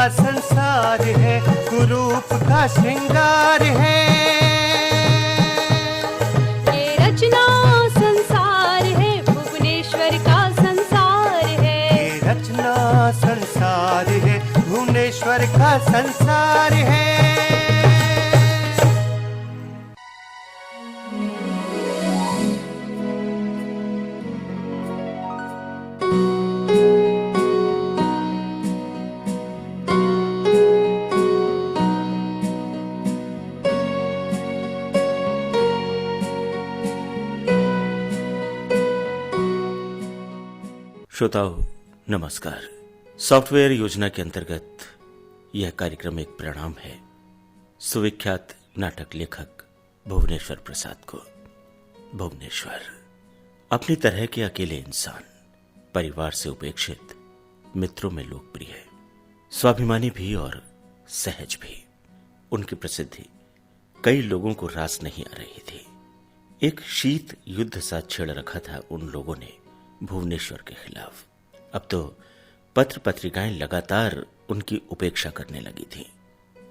संसार है, कुरूप का श्रृंगार है। ये रचना संसार है, भुवनेश्वर का संसार है। ये रचना संसार है, भुवनेश्वर का संसार है। श्रोताओ नमस्कार। सॉफ्टवेयर योजना के अंतर्गत यह कार्यक्रम एक प्रणाम है सुविख्यात नाटक लेखक भुवनेश्वर प्रसाद को। भुवनेश्वर अपनी तरह के अकेले इंसान, परिवार से उपेक्षित, मित्रों में लोकप्रिय, स्वाभिमानी भी और सहज भी। उनकी प्रसिद्धि कई लोगों को रास नहीं आ रही थी। एक शीत युद्ध सा छेड़ रखा था उन लोगों ने भुवनेश्वर के खिलाफ। अब तो पत्र पत्रिकाएं लगातार उनकी उपेक्षा करने लगी थी।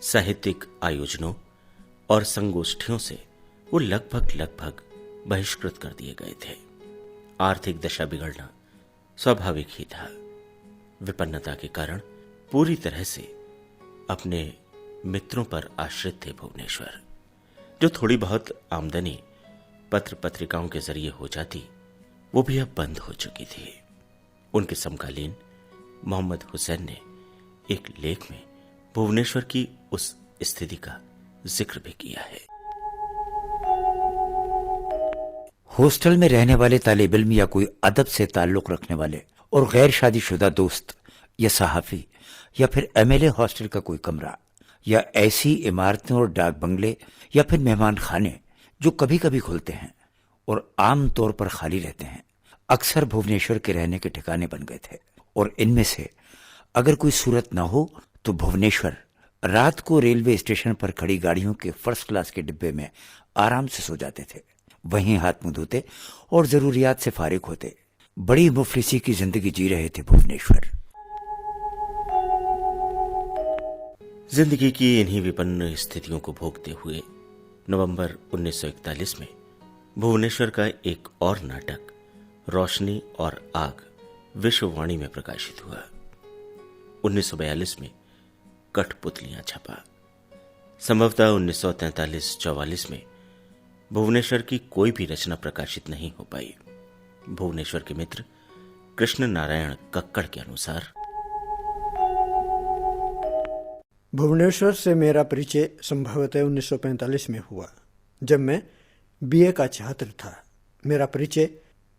साहित्यिक आयोजनों और संगोष्ठियों से वो लगभग बहिष्कृत कर दिए गए थे। आर्थिक दशा बिगड़ना स्वाभाविक ही था। विपन्नता के कारण पूरी तरह से अपने मित्रों पर आश्रित थे भुवनेश्वर। जो थोड़ी बहुत आमदनी पत्र पत्रिकाओं के जरिए हो जाती, वो भी अब बंद हो चुकी थी। उनके समकालीन मोहम्मद हुसैन ने एक लेख में भुवनेश्वर की उस स्थिति का जिक्र भी किया है। हॉस्टल में रहने वाले तालिब इल्म या कोई अदब से ताल्लुक रखने वाले और गैर शादीशुदा दोस्त या सहाफी या फिर एमएलए हॉस्टल का कोई कमरा या ऐसी इमारतें और डाक बंगले या फिर मेहमान खाने जो कभी कभी खुलते हैं और आम तौर पर खाली रहते हैं, अक्सर भुवनेश्वर के रहने के ठिकाने बन गए थे। और इनमें से अगर कोई सूरत न हो तो भुवनेश्वर रात को रेलवे स्टेशन पर खड़ी गाड़ियों के फर्स्ट क्लास के डिब्बे में आराम से सो जाते थे। वहीं हाथ मुंह धोते और जरूरियात से फारिग होते। बड़ी मुफलिसी की जिंदगी जी रहे थे भुवनेश्वर। जिंदगी की इन्हीं विपन्न स्थितियों को भोगते हुए नवंबर 1941 में भुवनेश्वर का एक और नाटक रोशनी और आग विश्ववाणी में प्रकाशित हुआ। 1942 में कठपुतलियां छपा। संभवतः 1943-44 में भुवनेश्वर की कोई भी रचना प्रकाशित नहीं हो पाई। भुवनेश्वर के मित्र कृष्ण नारायण कक्कड़ के अनुसार, भुवनेश्वर से मेरा परिचय संभवतः 1945 में हुआ, जब मैं बीए का छात्र था। मेरा परिचय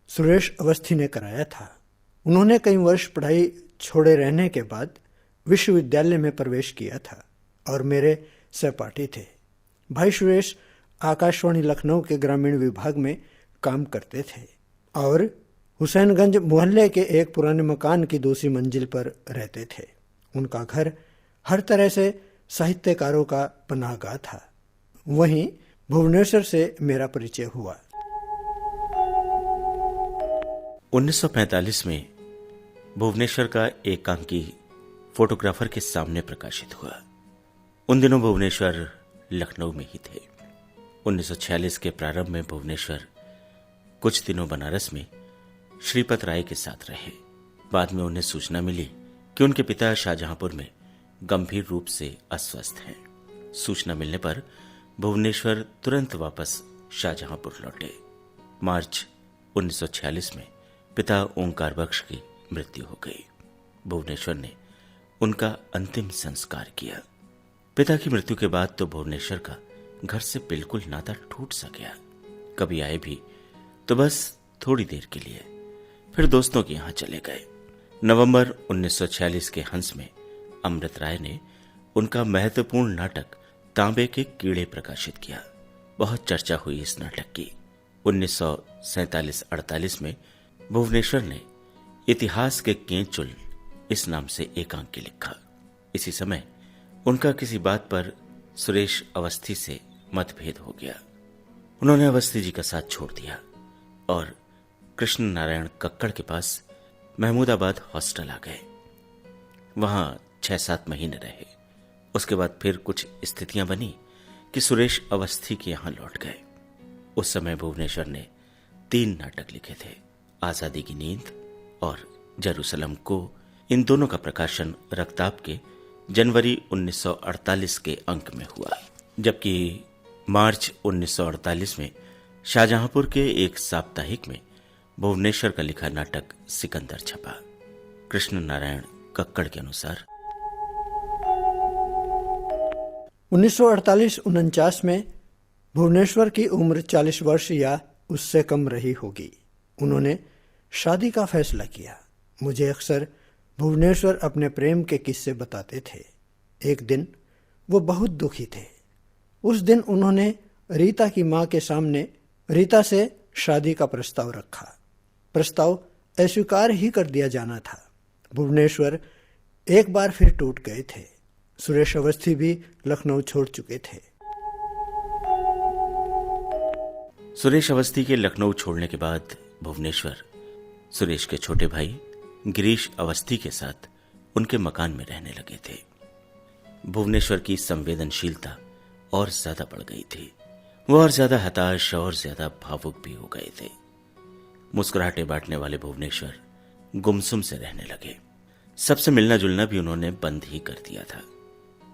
सुरेश अवस्थी ने कराया था। उन्होंने कई वर्ष पढ़ाई छोड़े रहने के बाद विश्वविद्यालय में प्रवेश किया था और मेरे सहपाठी थे। भाई सुरेश आकाशवाणी लखनऊ के ग्रामीण विभाग में काम करते थे और हुसैनगंज मोहल्ले के एक पुराने मकान की दूसरी मंजिल पर रहते थे। उनका घर हर तरह से साहित्यकारों का पनाहगाह था। वहीं भुवनेश्वर से मेरा परिचय हुआ। 1945 में भुवनेश्वर का एकांकी फोटोग्राफर के सामने प्रकाशित हुआ। उन दिनों भुवनेश्वर लखनऊ में ही थे। 1946 के प्रारंभ में भुवनेश्वर कुछ दिनों बनारस में श्रीपत राय के साथ रहे। बाद में उन्हें सूचना मिली कि उनके पिता शाहजहांपुर में गंभीर रूप से अस्वस्थ हैं। सूचना मिलने पर भुवनेश्वर तुरंत वापस शाहजहांपुर लौटे। मार्च 1946 में पिता ओंकार बख्श की मृत्यु हो गई। भुवनेश्वर ने उनका अंतिम संस्कार किया। पिता की मृत्यु के बाद तो भुवनेश्वर का घर से बिल्कुल नाता टूट सा गया। कभी आए भी तो बस थोड़ी देर के लिए, फिर दोस्तों के यहां चले गए। नवंबर 1946 के हंस में अमृत राय ने उनका महत्वपूर्ण नाटक तांबे के कीड़े प्रकाशित किया। बहुत चर्चा हुई इस नाटक की। 1947-48 में भुवनेश्वर ने इतिहास के केंचुल इस नाम से एकांकी लिखा। इसी समय उनका किसी बात पर सुरेश अवस्थी से मतभेद हो गया। उन्होंने अवस्थी जी का साथ छोड़ दिया और कृष्ण नारायण कक्कड़ के पास महमूदाबाद हॉस्टल आ गए। वहां 6-7 महीने रहे। उसके बाद फिर कुछ स्थितियां बनी कि सुरेश अवस्थी के यहां लौट गए। उस समय भुवनेश्वर ने 3 नाटक लिखे थे, आजादी की नींद और जेरूसलम को। इन दोनों का प्रकाशन रक्ताब के जनवरी 1948 के अंक में हुआ, जबकि मार्च 1948 में शाहजहांपुर के एक साप्ताहिक में भुवनेश्वर का लिखा नाटक सिकंदर छपा। कृष्ण नारायण कक्कड़ के अनुसार 1948-49 में भुवनेश्वर की उम्र 40 वर्ष या उससे कम रही होगी। उन्होंने शादी का फैसला किया। मुझे अक्सर भुवनेश्वर अपने प्रेम के किस्से बताते थे। एक दिन वो बहुत दुखी थे। उस दिन उन्होंने रीता की मां के सामने रीता से शादी का प्रस्ताव रखा। प्रस्ताव अस्वीकार ही कर दिया जाना था। भुवनेश्वर एक बार फिर टूट गए थे। सुरेश अवस्थी भी लखनऊ छोड़ चुके थे। सुरेश अवस्थी के लखनऊ छोड़ने के बाद भुवनेश्वर सुरेश के छोटे भाई गिरीश अवस्थी के साथ उनके मकान में रहने लगे थे। भुवनेश्वर की संवेदनशीलता और ज्यादा बढ़ गई थी। वो और ज्यादा हताश और ज्यादा भावुक भी हो गए थे। मुस्कुराहटे बांटने वाले भुवनेश्वर गुमसुम से रहने लगे। सबसे मिलना जुलना भी उन्होंने बंद ही कर दिया था।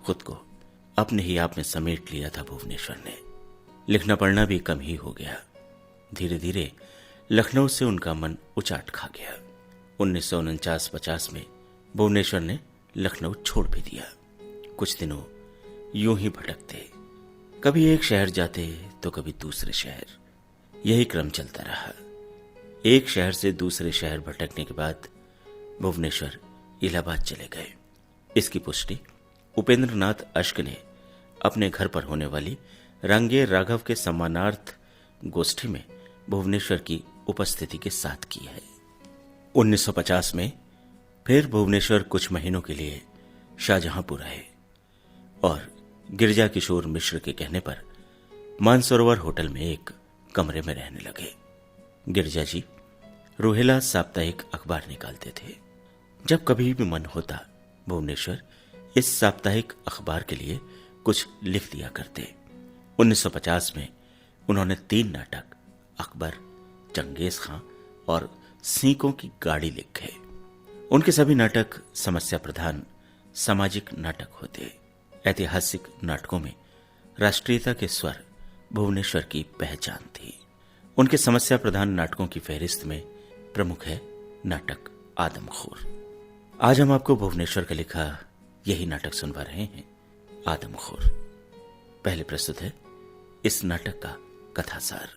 खुद को अपने ही आप में समेट लिया था भुवनेश्वर ने। लिखना पढ़ना भी कम ही हो गया। धीरे धीरे लखनऊ से उनका मन उचाट खा गया। 1949-50 में भुवनेश्वर ने लखनऊ छोड़ भी दिया। कुछ दिनों यूं ही भटकते, कभी एक शहर जाते तो कभी दूसरे शहर। यही क्रम चलता रहा। एक शहर से दूसरे शहर भटकने के बाद भुवनेश्वर इलाहाबाद चले गए। इसकी पुष्टि उपेंद्रनाथ अश्क ने अपने घर पर होने वाली रंगे राघव के सम्मानार्थ गोष्ठी में भुवनेश्वर की उपस्थिति के साथ की है। 1950 में फिर भुवनेश्वर कुछ महीनों के लिए शाहजहांपुर आए और गिरजा किशोर मिश्र के कहने पर मानसरोवर होटल में एक कमरे में रहने लगे। गिरजा जी रोहेला साप्ताहिक अखबार निकालते थे। जब कभी भी मन होता भुवनेश्वर इस साप्ताहिक अखबार के लिए कुछ लिख दिया करते। 1950 में उन्होंने 3 नाटक अकबर, चंगेज खां और सीकों की गाड़ी लिखे। उनके सभी नाटक समस्या प्रधान सामाजिक नाटक होते। ऐतिहासिक नाटकों में राष्ट्रीयता के स्वर भुवनेश्वर की पहचान थी। उनके समस्या प्रधान नाटकों की फहरिस्त में प्रमुख है नाटक आदमखोर। आज हम आपको भुवनेश्वर का लिखा यही नाटक सुनवा रहे हैं, आदमखोर। पहले प्रस्तुत है इस नाटक का कथासार।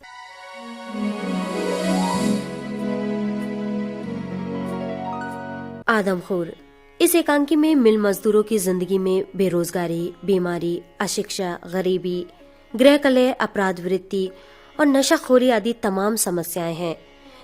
आदमखोर इस एकांकी में मिल मजदूरों की जिंदगी में बेरोजगारी, बीमारी, अशिक्षा, गरीबी, गृह कलह, अपराध वृत्ति और नशाखोरी आदि तमाम समस्याएं हैं,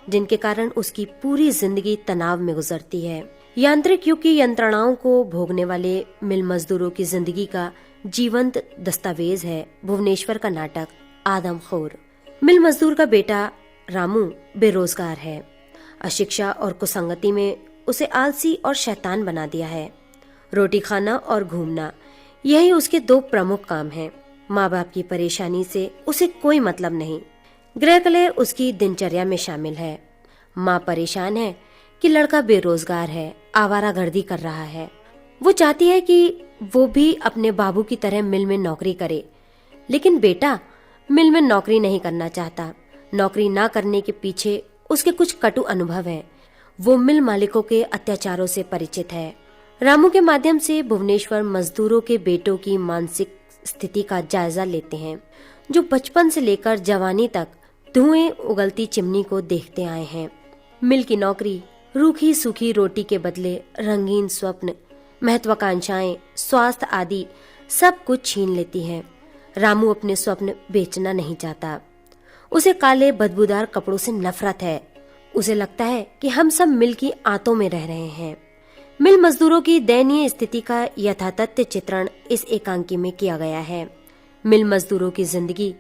जिनके कारण उसकी पूरी जिंदगी तनाव में गुजरती है। यांत्रिक युग की यंत्रणाओं को भोगने वाले मिल मजदूरों की जिंदगी का जीवंत दस्तावेज है भुवनेश्वर का नाटक आदमखोर। मिल मजदूर का बेटा रामू बेरोजगार है। अशिक्षा और कुसंगति में उसे आलसी और शैतान बना दिया है। रोटी खाना और घूमना यही उसके 2 प्रमुख काम हैं। माँ बाप की परेशानी से उसे कोई मतलब नहीं। गृह कलह उसकी दिनचर्या में शामिल है। माँ परेशान है कि लड़का बेरोजगार है, आवारागर्दी कर रहा है। वो चाहती है कि वो भी अपने बाबू की तरह मिल में नौकरी करे, लेकिन बेटा मिल में नौकरी नहीं करना चाहता। नौकरी ना करने के पीछे उसके कुछ कटु अनुभव हैं। वो मिल मालिकों के अत्याचारों से परिचित है। रामू के माध्यम से भुवनेश्वर मजदूरों के बेटों की मानसिक स्थिति का जायजा लेते हैं, जो बचपन से लेकर जवानी तक धुएं उगलती चिमनी को देखते आए हैं। मिल की नौकरी रूखी सूखी रोटी के बदले रंगीन स्वप्न, महत्वाकांक्षाएं, स्वास्थ्य आदि सब कुछ छीन लेती है। रामू अपने स्वप्न बेचना नहीं चाहता। उसे काले बदबूदार कपड़ों से नफरत है। उसे लगता है कि हम सब मिल की आंतों में रह रहे हैं। मिल मजदूरों की दयनीय स्थिति का यथातथ्य चित्रण इस एकांकी में किया गया है। मिल मजदूरों की जिंदगी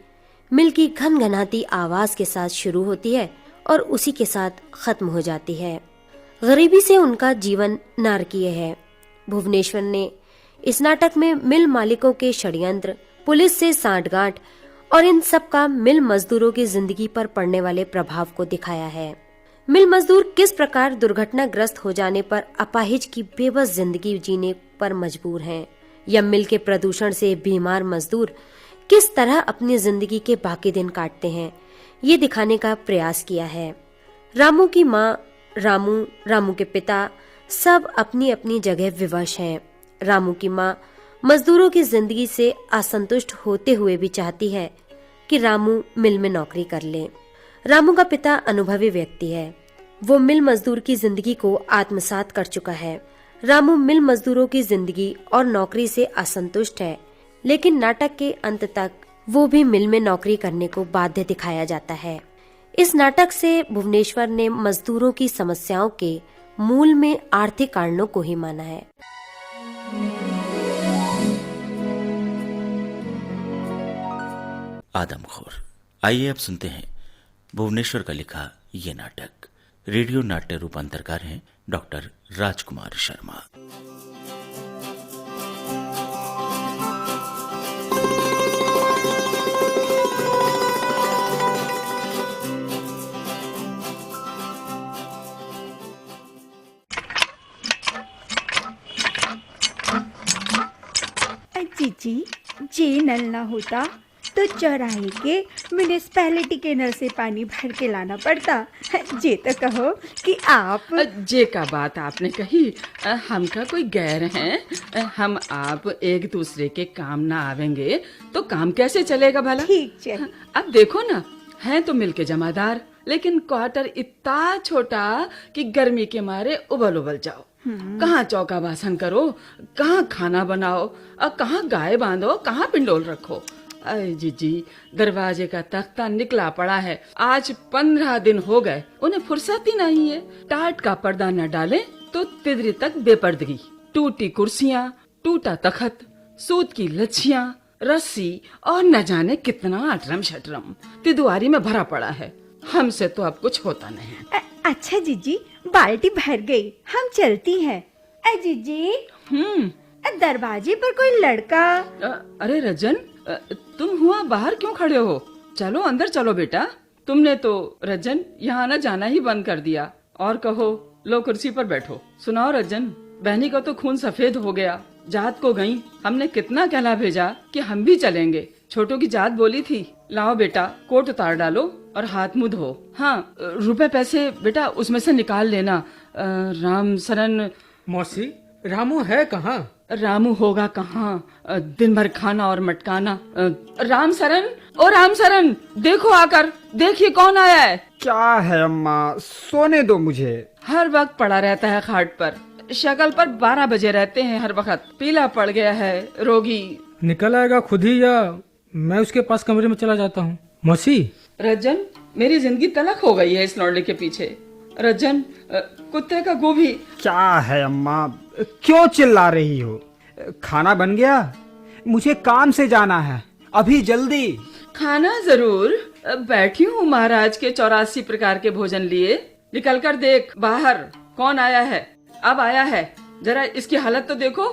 मिल की घनघनाती आवाज के साथ शुरू होती है और उसी के साथ खत्म हो जाती है। गरीबी से उनका जीवन नारकीय है। भुवनेश्वर ने इस नाटक में मिल मालिकों के षड्यंत्र, पुलिस से सांठगांठ और इन सब का मिल मजदूरों की जिंदगी पर पड़ने वाले प्रभाव को दिखाया है। मिल मजदूर किस प्रकार दुर्घटनाग्रस्त हो जाने पर अपाहिज की बेबस जिंदगी जीने पर मजबूर हैं, या मिल के प्रदूषण से बीमार मजदूर किस तरह अपनी जिंदगी के बाकी दिन काटते हैं, ये दिखाने का प्रयास किया है। रामू की माँ, रामू के पिता सब अपनी अपनी जगह विवश हैं। रामू की माँ मजदूरों की जिंदगी से असंतुष्ट होते हुए भी चाहती है कि रामू मिल में नौकरी कर ले। रामू का पिता अनुभवी व्यक्ति है, वो मिल मजदूर की जिंदगी को आत्मसात कर चुका है। रामू मिल मजदूरों की जिंदगी और नौकरी से असंतुष्ट है, लेकिन नाटक के अंत तक वो भी मिल में नौकरी करने को बाध्य दिखाया जाता है। इस नाटक से भुवनेश्वर ने मजदूरों की समस्याओं के मूल में आर्थिक कारणों को ही माना है। आदमखोर। आइए अब सुनते हैं भुवनेश्वर का लिखा ये नाटक। रेडियो नाट्य रूपांतरकार हैं डॉक्टर राजकुमार शर्मा। जीजी, जे नल ना होता तो चौराहे के म्यूनिसिपैलिटी के नल से पानी भर के लाना पड़ता। जे तो कहो कि आप जे का बात आपने कही, हम का कोई गैर हैं? हम आप एक दूसरे के काम ना आवेंगे तो काम कैसे चलेगा भला? ठीक है। अब देखो ना, हैं तो मिल के जमादार, लेकिन क्वार्टर इतना छोटा कि गर्मी के मारे उबल उबल जाओ। कहाँ चौका बासन करो, कहाँ खाना बनाओ, और कहाँ गाय बांधो, कहाँ पिंडोल रखो। अरे जीजी, दरवाजे का तख्ता निकला पड़ा है। आज 15 दिन हो गए, उन्हें फुर्सत ही नहीं है। टाट का पर्दा न डाले तो तिदरी तक बेपर्दगी, टूटी कुर्सियाँ, टूटा तखत, सूत की लच्छियाँ, रस्सी और न जाने कितना अटरम शटरम तिदुआरी में भरा पड़ा है। हमसे तो अब कुछ होता नहीं। अच्छा जीजी, बाल्टी भर गई, हम चलती हैं। जीजी, दरवाजे पर कोई लड़का। अरे रजन, तुम हुआ बाहर क्यों खड़े हो? चलो अंदर चलो बेटा। तुमने तो रजन यहाँ आना जाना ही बंद कर दिया। और कहो, लो कुर्सी पर बैठो। सुनाओ रजन, बहनी का तो खून सफेद हो गया। जात को गई, हमने कितना कहला भेजा कि हम भी चलेंगे। छोटू की जात बोली थी, लाओ बेटा कोट उतार डालो और हाथ मुंह धो। हाँ, रुपए पैसे बेटा उसमें से निकाल लेना। राम सरन। मौसी, रामू है कहाँ? रामू होगा कहाँ, दिन भर खाना और मटकाना। राम सरन, ओ राम सरन, देखो आकर, देखिए कौन आया है। क्या है अम्मा, सोने दो मुझे। हर वक्त पड़ा रहता है खाट पर, शक्ल पर 12 बजे रहते हैं हर वक्त। पीला पड़ गया है, रोगी। निकल आएगा खुद ही या मैं उसके पास कमरे में चला जाता हूँ? मौसी। रजन, मेरी जिंदगी तलक हो गई है इस लौंडे के पीछे। रजन, कुत्ते का गोभी। क्या है अम्मा, क्यों चिल्ला रही हो? खाना बन गया? मुझे काम से जाना है, अभी जल्दी। खाना जरूर, बैठी हूँ महाराज के 84 प्रकार के भोजन लिए। निकल कर देख बाहर कौन आया है। अब आया है, जरा इसकी हालत तो देखो।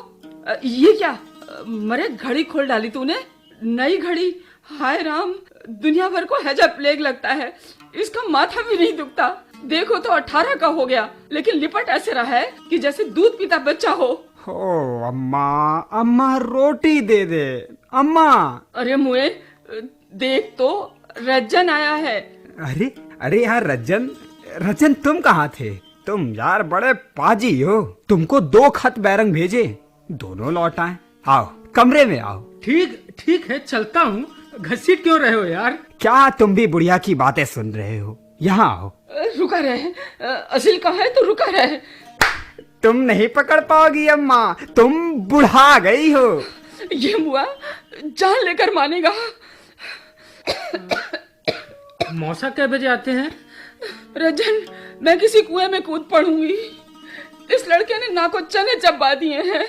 ये क्या, मरे घड़ी खोल डाली तूने? नई घड़ी? हाय राम, दुनिया भर को हैजा प्लेग लगता है, इसका माथा भी नहीं दुखता। देखो तो 18 का हो गया, लेकिन लिपट ऐसे रहा है कि जैसे दूध पीता बच्चा हो। ओ अम्मा, अम्मा रोटी दे दे अम्मा। अरे मुए, देख तो रज्जन आया है। अरे अरे यार रज्जन तुम कहाँ थे? तुम यार बड़े पाजी हो। तुमको 2 खत बैरंग भेजे, दोनों लौट आए। आओ कमरे में आओ। ठीक है, चलता हूँ। घसीट क्यों रहे हो यार? क्या तुम भी बुढ़िया की बातें सुन रहे हो? यहाँ आओ। रुका रहे, असिल का है तो रुका रहे। तुम नहीं पकड़ पाओगी अम्मा, तुम बुढ़ा गई हो। ये मुआ जान लेकर मानेगा। मौसा क्या बजे आते हैं? रजन, मैं किसी कुएं में कूद पड़ूंगी। इस लड़के ने नाक को चने चबा दिए हैं।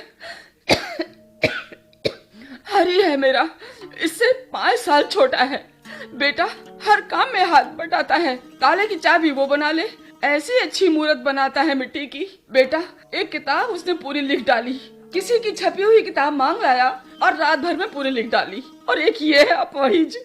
हरी है मेरा, इससे 5 साल छोटा है। बेटा हर काम में हाथ बटाता है। ताले की चाबी वो बना ले, ऐसी अच्छी मूर्त बनाता है मिट्टी की। बेटा एक किताब उसने पूरी लिख डाली, किसी की छपी हुई किताब मांग लाया और रात भर में पूरी लिख डाली। और एक ये है अपाहिज,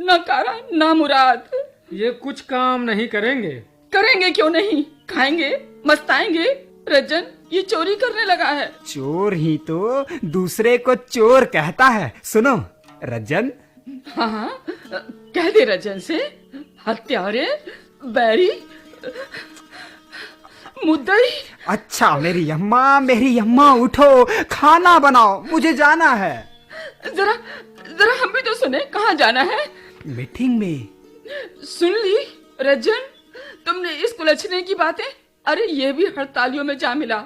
न कारा न मुराद। ये कुछ काम नहीं करेंगे। करेंगे क्यों नहीं, खाएंगे मस्ताएंगे। रज्जन ये चोरी करने लगा है। चोर ही तो दूसरे को चोर कहता है। सुनो रज्जन। हाँ, कह दे रज्जन से। हत्यारे, बैरी, मुद्दई। अच्छा मेरी अम्मा उठो, खाना बनाओ, मुझे जाना है। जरा हम भी तो सुने, कहाँ जाना है? मीटिंग में। सुन ली रज्जन, तुमने इस कुलछने की बातें। अरे ये भी हड़तालियों में जा मिला,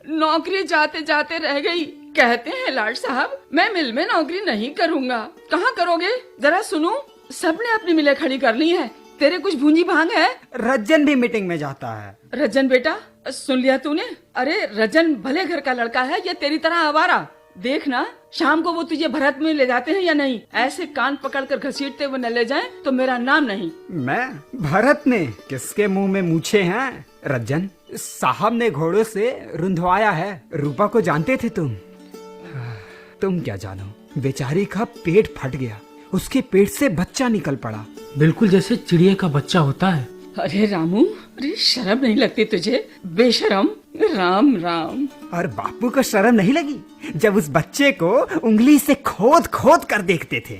नौकरी जाते जाते रह गई। कहते हैं लाड साहब मैं मिल में नौकरी नहीं करूँगा। कहाँ करोगे? जरा सुनो, सबने अपनी मिलें खड़ी कर ली है। तेरे कुछ भूंजी भांग है? रज्जन भी मीटिंग में जाता है। रज्जन बेटा, सुन लिया तूने? अरे रज्जन भले घर का लड़का है या तेरी तरह आवारा। देखना शाम को वो तुझे भरत में ले जाते हैं या नहीं। ऐसे कान पकड़कर घसीटते हुए न ले जाएं तो मेरा नाम नहीं। मैं भरत में? किसके मुंह में मूछे हैं? रज्जन साहब ने घोड़ों से रुंधवाया है। रूपा को जानते थे तुम क्या जानो, बेचारी का पेट फट गया, उसके पेट से बच्चा निकल पड़ा। बिल्कुल जैसे चिड़िया का बच्चा होता है। अरे रामू, अरे शर्म नहीं लगती तुझे? बेशरम। राम राम। और बापू को शर्म नहीं लगी जब उस बच्चे को उंगली से खोद खोद कर देखते थे?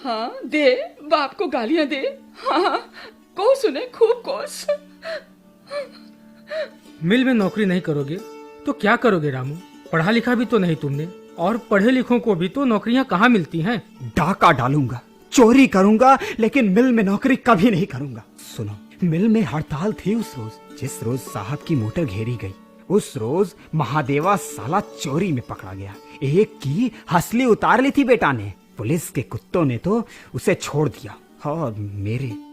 हाँ दे, बाप को गालियां दे। हाँ को सुने, खूब कोस। मिल में नौकरी नहीं करोगे तो क्या करोगे रामू? पढ़ा लिखा भी तो नहीं तुमने, और पढ़े लिखों को भी तो नौकरियां कहाँ मिलती हैं? डाका डालूंगा, चोरी करूंगा, लेकिन मिल में नौकरी कभी नहीं करूंगा। सुनो, मिल में हड़ताल थी उस रोज, जिस रोज साहब की मोटर घेरी गई। उस रोज महादेवा साला चोरी में पकड़ा गया। एक की हंसली उतार ली थी बेटा ने। पुलिस के कुत्तों ने तो उसे छोड़ दिया। और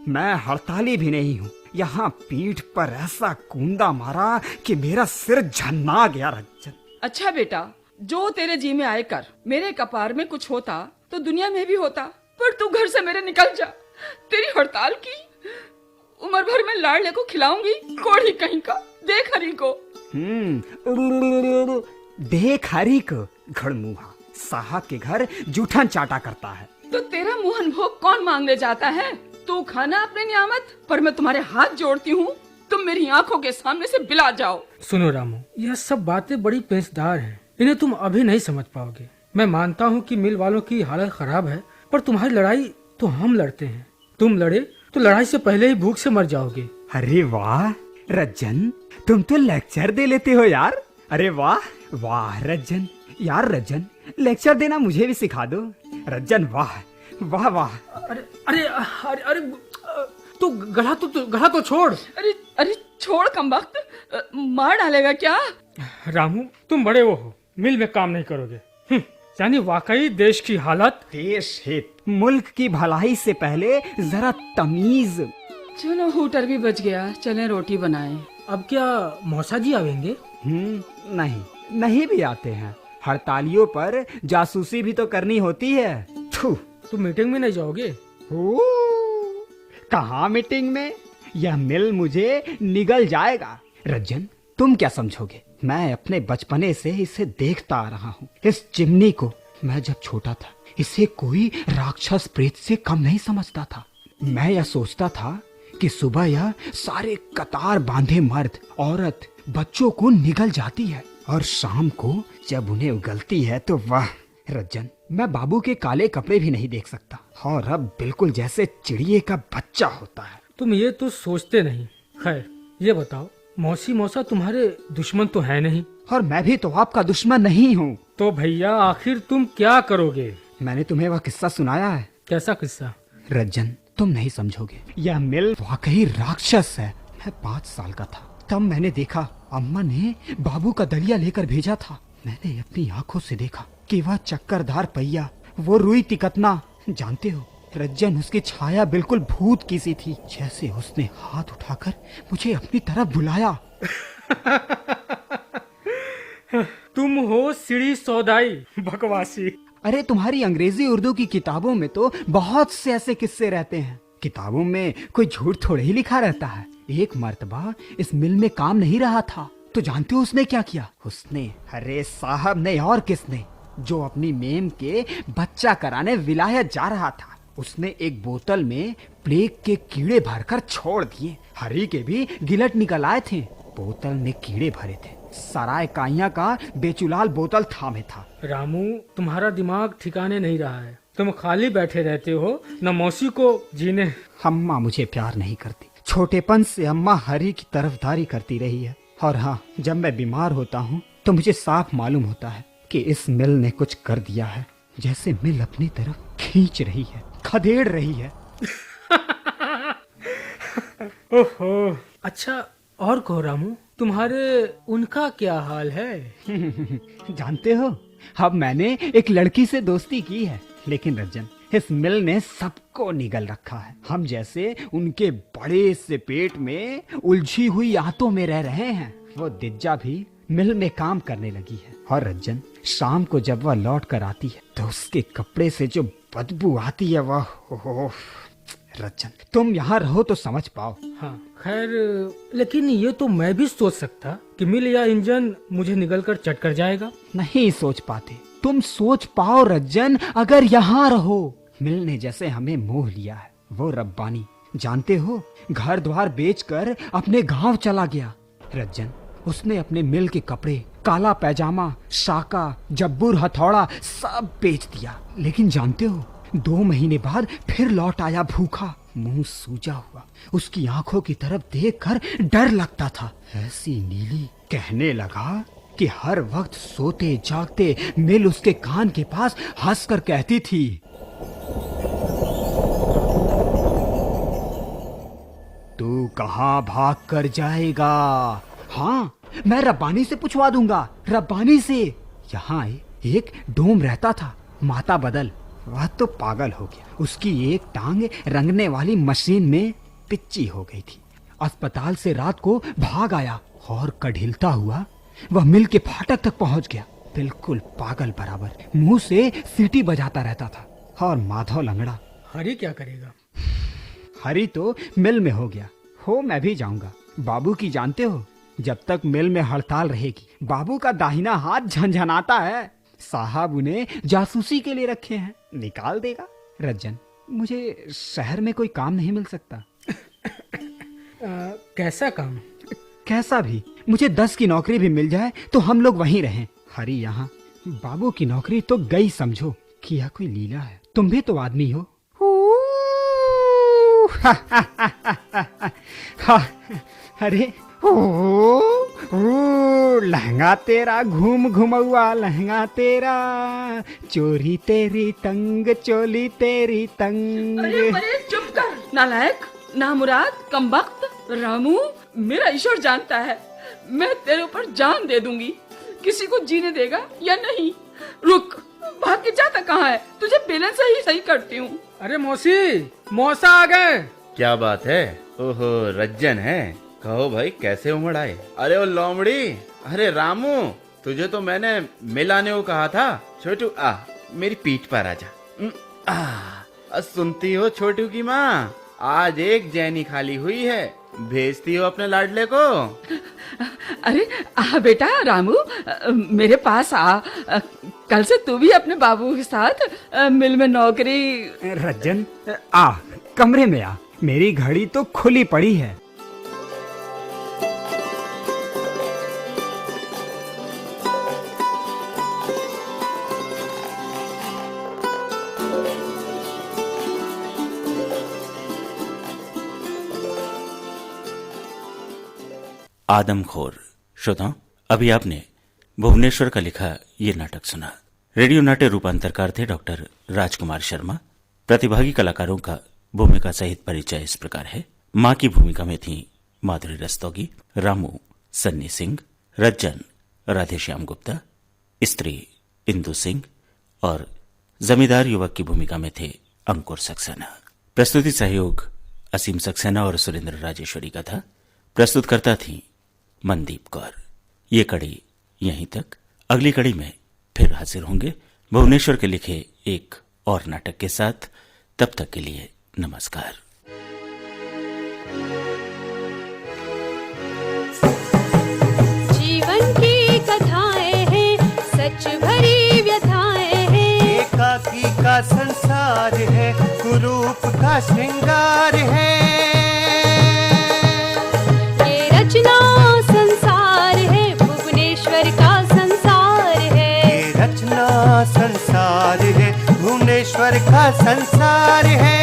मैं हड़ताली भी नहीं हूँ। यहाँ पीठ पर ऐसा कूंदा मारा कि मेरा सिर झन्ना गया। रज्जन अच्छा बेटा, जो तेरे जी में आए कर। मेरे कपार में कुछ होता तो दुनिया में भी होता, पर तू घर से मेरे निकल जा। तेरी हड़ताल की उम्र भर में लाडले को खिलाऊंगी, कोढ़ी कहीं का। देख हरी को। देख हरी को। घड़मुहा साहब के घर जूठन चाटा करता है। तो तेरा मुहन भोग कौन मांगने जाता है? तू खाना अपने नियामत, पर मैं तुम्हारे हाथ जोड़ती हूँ, तुम मेरी आंखों के सामने से बिला जाओ। सुनो रामू, यह सब बातें बड़ी पेचदार हैं, इन्हें तुम अभी नहीं समझ पाओगे। मैं मानता हूँ कि मिल वालों की हालत खराब है, पर तुम्हारी लड़ाई तो हम लड़ते हैं। तुम लड़े तो लड़ाई से पहले ही भूख से मर जाओगे। अरे वाह रज्जन, तुम तो लेक्चर दे लेते हो यार। अरे वाह वाह रज्जन, यार रज्जन लेक्चर देना मुझे भी सिखा दो। रज्जन वाह वाह वाह। अरे अरे अरे अरे तू गला तो छोड़। अरे अरे छोड़ कमबख्त, मार डालेगा क्या? रामू तुम बड़े वो हो, मिल में काम नहीं करोगे। यानी वाकई देश की हालत। देश हित, मुल्क की भलाई से पहले जरा तमीज। चलो हूटर भी बच गया, चलें रोटी बनाएं। अब क्या मौसा जी आवेंगे? नहीं भी आते हैं। हड़तालियों पर जासूसी भी तो करनी होती है। तुम मीटिंग में नहीं जाओगे? कहाँ मीटिंग में? यह मिल मुझे निगल जाएगा। रज्जन तुम क्या समझोगे? मैं अपने बचपने से इसे देखता आ रहा हूँ। इस चिमनी को मैं जब छोटा था, इसे कोई राक्षस प्रेत से कम नहीं समझता था। मैं यह सोचता था कि सुबह यह सारे कतार बांधे मर्द, औरत, बच्चों को निगल जाती है, और शाम को जब उन्हें उगलती है तो वाह रज्जन, मैं बाबू के काले कपड़े भी नहीं देख सकता। और अब बिल्कुल जैसे चिड़िए का बच्चा होता है। तुम ये तो सोचते नहीं। खैर ये बताओ, मौसी मौसा तुम्हारे दुश्मन तो है नहीं? और मैं भी तो आपका दुश्मन नहीं हूँ। तो भैया आखिर तुम क्या करोगे? मैंने तुम्हें वह किस्सा सुनाया है। कैसा किस्सा? रज्जन तुम नहीं समझोगे, यह मिल वाकई राक्षस है। मैं 5 साल का था तब मैंने देखा, अम्मा ने बाबू का दलिया लेकर भेजा था। मैंने अपनी आंखों से देखा कि वह चक्करदार पहिया, वो रुई तिकतना, जानते हो रज्जन, उसकी छाया बिल्कुल भूत की सी थी। जैसे उसने हाथ उठाकर मुझे अपनी तरफ बुलाया। तुम हो सीढ़ी सौदाई बकवासी। अरे तुम्हारी अंग्रेजी उर्दू की किताबों में तो बहुत से ऐसे किस्से रहते हैं। किताबों में कोई झूठ थोड़े ही लिखा रहता है। एक मर्तबा इस मिल में काम नहीं रहा था, तो जानते हो उसने क्या किया? उसने, अरे साहब नहीं और किसने, जो अपनी मेम के बच्चा कराने विलायत जा रहा था, उसने एक बोतल में प्लेग के कीड़े भरकर छोड़ दिए। हरी के भी गिलट निकल आए थे। बोतल में कीड़े भरे थे। सराय काइया का बेचुलाल बोतल थामे था। रामू, तुम्हारा दिमाग ठिकाने नहीं रहा है। तुम खाली बैठे रहते हो, न मौसी को जीने। अम्मा मुझे प्यार नहीं करती। छोटेपन से अम्मा हरी की तरफदारी करती रही है। और हाँ, जब मैं बीमार होता हूँ तो मुझे साफ मालूम होता है कि इस मिल ने कुछ कर दिया है, जैसे मिल अपनी तरफ खींच रही है, खदेड़ रही है। ओहो, अच्छा और कहो रामू, तुम्हारे उनका क्या हाल है? जानते हो, अब मैंने एक लड़की से दोस्ती की है, लेकिन रज्जन, इस मिल ने सबको निगल रखा है। हम जैसे उनके बड़े से पेट में उलझी हुई आंतों में रह रहे हैं। वो दिज्जा भी मिल में काम करने लगी है। और रज्जन, शाम को जब वह लौट कर आती है तो उसके कपड़े से जो बदबू आती है वह, रज्जन, तुम यहाँ रहो तो समझ पाओ। हाँ खैर, लेकिन ये तो मैं भी सोच सकता कि मिल या इंजन मुझे निगल कर चट कर जाएगा। नहीं सोच पाते। तुम सोच पाओ रज्जन, अगर यहाँ रहो। मिल ने जैसे हमें मोह लिया है। वो रब्बानी, जानते हो, घर द्वार बेचकर अपने गांव चला गया। रज्जन, उसने अपने मिल के कपड़े, काला पैजामा, शाका, जब्बूर, हथौड़ा सब बेच दिया। लेकिन जानते हो, 2 महीने बाद फिर लौट आया भूखा, मुंह सूजा हुआ। उसकी आंखों की तरफ देखकर डर लगता था, ऐसी नीली। कहने लगा कि हर वक्त सोते जागते मिल उसके कान के पास हंसकर कहती थी, तू कहाँ भाग कर जाएगा? हाँ, मैं रब्बानी से पूछवा दूंगा, रब्बानी से। यहाँ एक डोम रहता था, माता बदल। वह तो पागल हो गया। उसकी एक टांग रंगने वाली मशीन में पिच्ची हो गई थी। अस्पताल से रात को भाग आया और कढ़िलता हुआ वह मिल के फाटक तक पहुंच गया। बिल्कुल पागल बराबर, मुंह से सीटी बजाता रहता था। और माधव लंगड़ा। हरी क्या करेगा? हरी तो मिल में हो गया। हो मैं भी जाऊंगा। बाबू की जानते हो, जब तक मिल में हड़ताल रहेगी, बाबू का दाहिना हाथ झनझनाता है। साहब उन्हें जासूसी के लिए रखे हैं, निकाल देगा। रज्जन, मुझे शहर में कोई काम नहीं मिल सकता? कैसा काम? कैसा भी, मुझे 10 की नौकरी भी मिल जाए तो हम लोग वहीं रहें। हरी यहाँ, बाबू की नौकरी तो गई समझो। कि यह कोई लीला है? तुम भी तो आदमी हो। अरे लहंगा तेरा घूम घुमौआ, लहंगा तेरा, चोरी तेरी तंग, चोली तेरी तंग। अरे चुप कर, नालायक, नामुराद, कमबख्त। रामू, मेरा ईश्वर जानता है, मैं तेरे ऊपर जान दे दूंगी। किसी को जीने देगा या नहीं? रुक, भाग के जाता कहाँ है? तुझे बेलन से ही सही करती हूँ। अरे मौसी, मौसा आ गए। क्या बात है? ओहो, रज्जन है। कहो भाई, कैसे उमड़ आए? अरे ओ लोमड़ी, अरे रामू, तुझे तो मैंने मिलाने को कहा था। छोटू, आ मेरी पीठ पर आजा। सुनती हो छोटू की माँ, आज एक जैनी खाली हुई है, भेजती हो अपने लाडले को? अरे आ बेटा रामू, मेरे पास आ। कल से तू भी अपने बाबू के साथ मिल में नौकरी। रज्जन, आ कमरे में आ, मेरी घड़ी तो खुली पड़ी है। आदमखोर। श्रोताओं, अभी आपने भुवनेश्वर का लिखा ये नाटक सुना। रेडियो नाट्य रूपांतरकार थे डॉक्टर राजकुमार शर्मा। प्रतिभागी कलाकारों का भूमिका सहित परिचय इस प्रकार है। मां की भूमिका में थी माधुरी रस्तोगी, रामू सन्नी सिंह, रज्जन राधेश्याम गुप्ता, स्त्री इंदु सिंह और जमींदार युवक की भूमिका में थे अंकुर सक्सेना। प्रस्तुति सहयोग असीम सक्सेना और सुरेंद्र राजेश्वरी का था। प्रस्तुतकर्ता थी मनदीप कौर। ये कड़ी यहीं तक। अगली कड़ी में फिर हाजिर होंगे भुवनेश्वर के लिखे एक और नाटक के साथ। तब तक के लिए नमस्कार। जी श्रृंगार है। ये रचना संसार है, भुवनेश्वर का संसार है। ये रचना संसार है, भुवनेश्वर का संसार है।